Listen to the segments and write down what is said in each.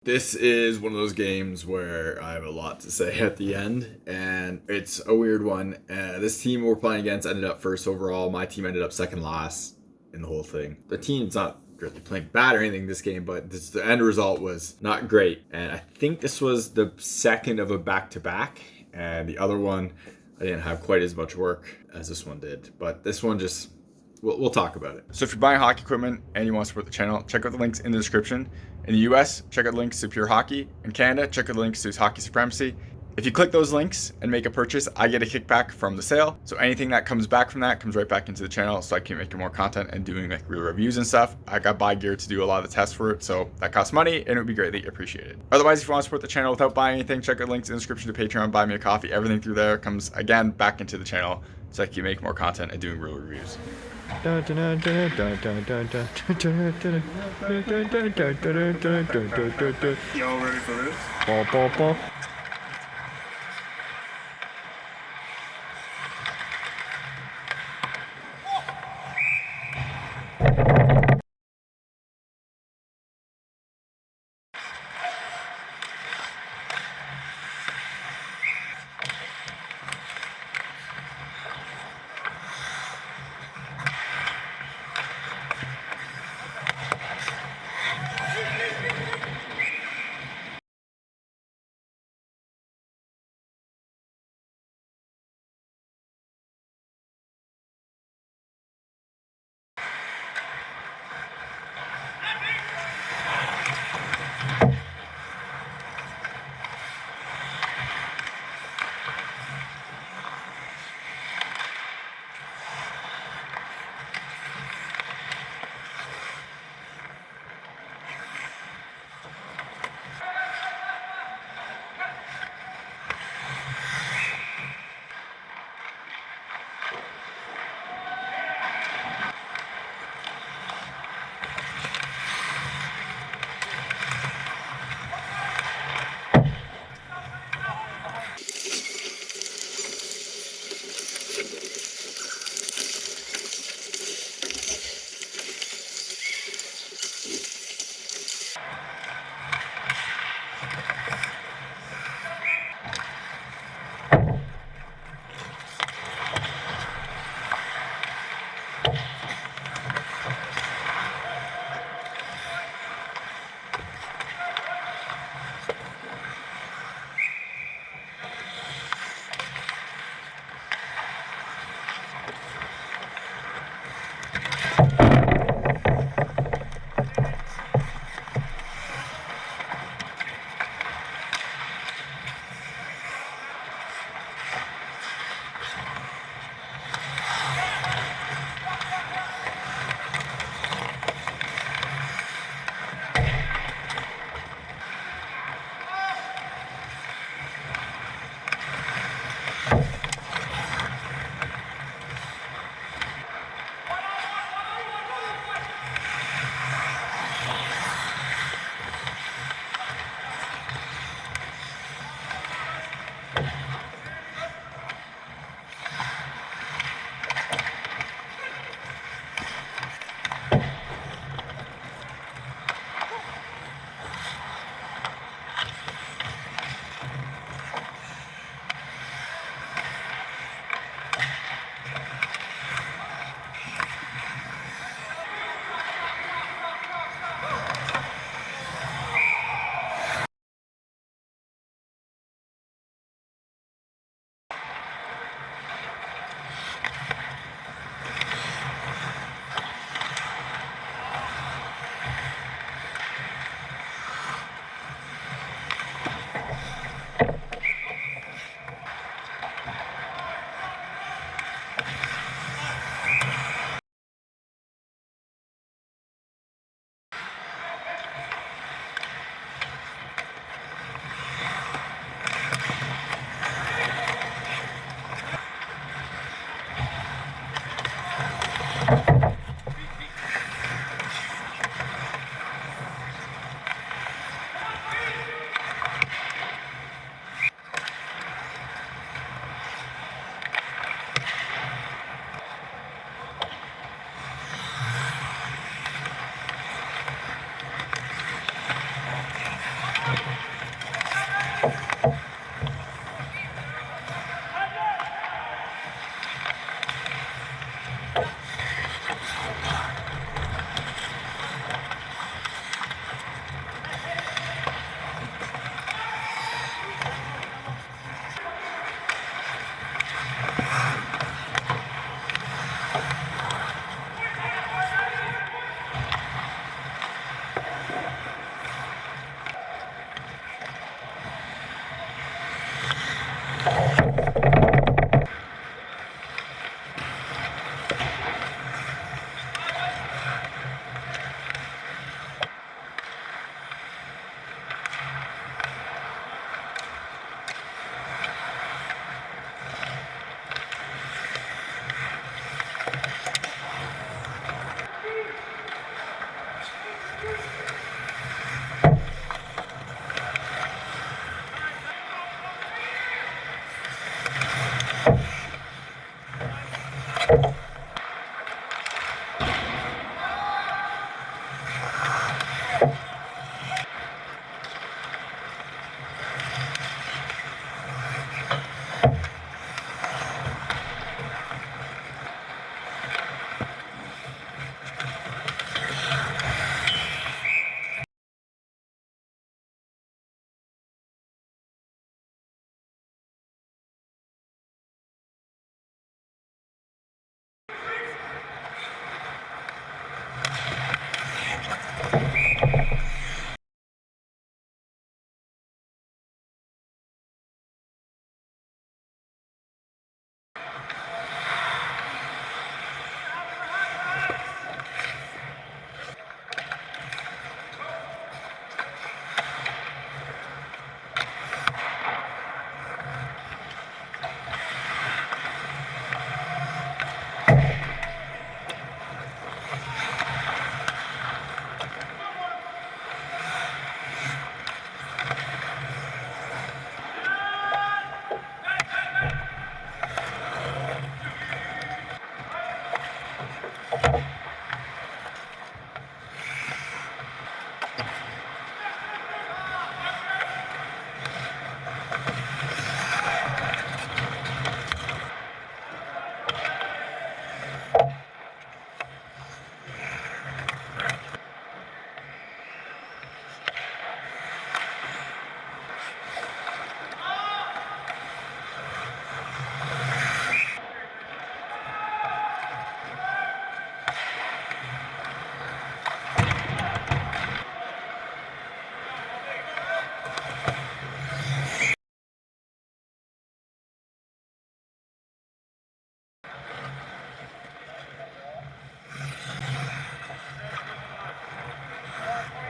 This is one of those games where I have a lot to say at the end, and it's a weird one. This team we're playing against ended up first overall. My team ended up second last in the whole thing. The team's not really playing bad or anything this game, but the end result was not great. And I think this was the second of a back-to-back, and the other one I didn't have quite as much work as this one did. But this one just, we'll talk about it. So if you're buying hockey equipment and you want to support the channel, check out the links in the description. In the US, check out the links to Pure Hockey. In Canada, check out the links to Hockey Supremacy. If you click those links and make a purchase, I get a kickback from the sale. So anything that comes back from that comes right back into the channel, so I can make more content and doing like real reviews and stuff. I got buy gear to do a lot of the tests for it, so that costs money and it would be greatly appreciated. Otherwise, if you want to support the channel without buying anything, check out the links in the description to Patreon, buy me a coffee. Everything through there comes again back into the channel, so I can make more content and doing real reviews. Y'all ready for this?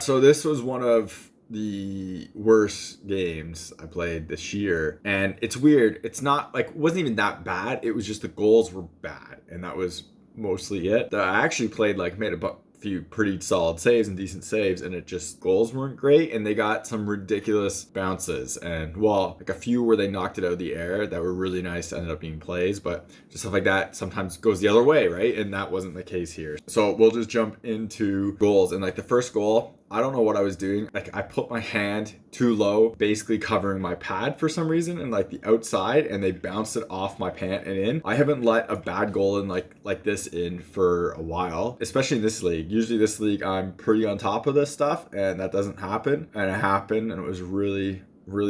So this was one of the worst games I played this year, and it's weird. It's not like, it wasn't even that bad. It was just the goals were bad, and that was mostly it. I actually played, like, made a few pretty solid saves and decent saves, and it just, goals weren't great, and they got some ridiculous bounces, and well, like a few where they knocked it out of the air that were really nice, ended up being plays, but just stuff like that sometimes goes the other way, right? And that wasn't the case here. So we'll just jump into goals. And like the first goal, I don't know what I was doing. Like, I put my hand too low, basically covering my pad for some reason, and like the outside, and they bounced it off my pant and in. I haven't let a bad goal in like this in for a while, especially in this league. Usually this league, I'm pretty on top of this stuff, and that doesn't happen. And it happened, and it was really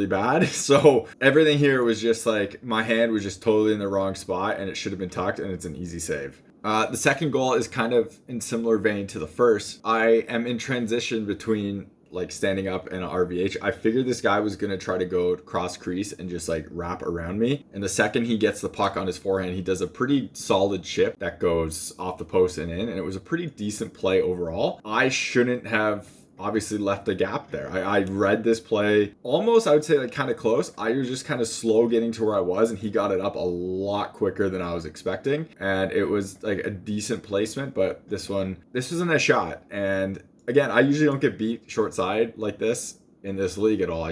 bad. So everything here was just like, my hand was just totally in the wrong spot, and it should have been tucked, and it's an easy save. The second goal is kind of in similar vein to the first. I am in transition between like standing up and an RVH. I figured this guy was gonna try to go cross crease and just like wrap around me. And the second he gets the puck on his forehand, he does a pretty solid chip that goes off the post and in. And it was a pretty decent play overall. I shouldn't have obviously left a gap there. I read this play almost, I would say, like kind of close. I was just kind of slow getting to where I was, and he got it up a lot quicker than I was expecting. And it was like a decent placement, but this wasn't a shot. And again, I usually don't get beat short side like this in this league at all.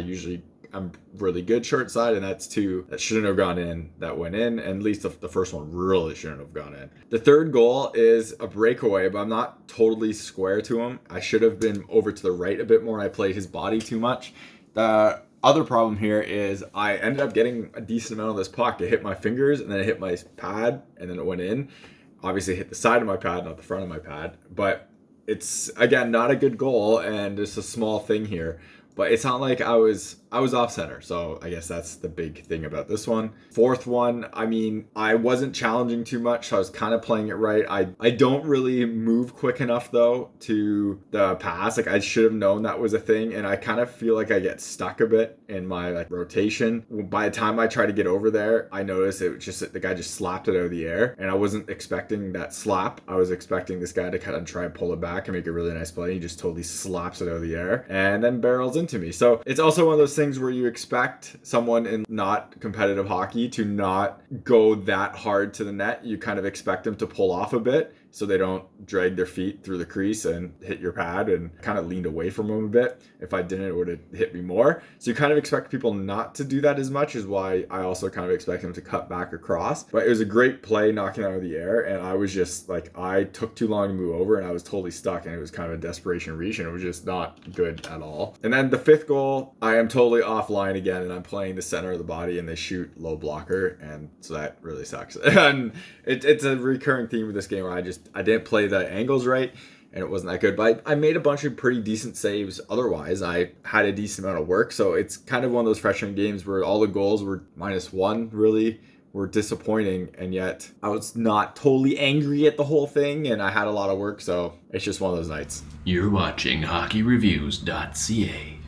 I'm really good short side, and that's two that shouldn't have gone in that went in, and at least the first one really shouldn't have gone in. The third goal is a breakaway, but I'm not totally square to him. I should have been over to the right a bit more, and I played his body too much. The other problem here is I ended up getting a decent amount of this puck. It hit my fingers and then it hit my pad and then it went in. Obviously it hit the side of my pad, not the front of my pad. But it's, again, not a good goal and it's a small thing here. But it's not like I was off center, so I guess that's the big thing about this one. Fourth one, I mean, I wasn't challenging too much, so I was kind of playing it right. I don't really move quick enough though to the pass. Like I should have known that was a thing, and I kind of feel like I get stuck a bit in my like rotation. By the time I try to get over there, I noticed it was just the guy just slapped it out of the air, and I wasn't expecting that slap. I was expecting this guy to kind of try and pull it back and make a really nice play. He just totally slaps it out of the air and then barrels into me. So it's also one of those things where you expect someone in not competitive hockey to not go that hard to the net. You kind of expect them to pull off a bit so they don't drag their feet through the crease and hit your pad, and kind of leaned away from them a bit. If I didn't, it would have hit me more. So you kind of expect people not to do that as much, is why I also kind of expect them to cut back across. But it was a great play knocking out of the air, and I was just like, I took too long to move over and I was totally stuck, and it was kind of a desperation reach, and it was just not good at all. And then the fifth goal, I am totally offline again, and I'm playing the center of the body and they shoot low blocker, and so that really sucks. And it's a recurring theme of this game where I didn't play the angles right and it wasn't that good, but I made a bunch of pretty decent saves otherwise. I had a decent amount of work, so it's kind of one of those frustrating games where all the goals were -1 really were disappointing, and yet I was not totally angry at the whole thing and I had a lot of work, so it's just one of those nights. You're watching HockeyReviews.ca.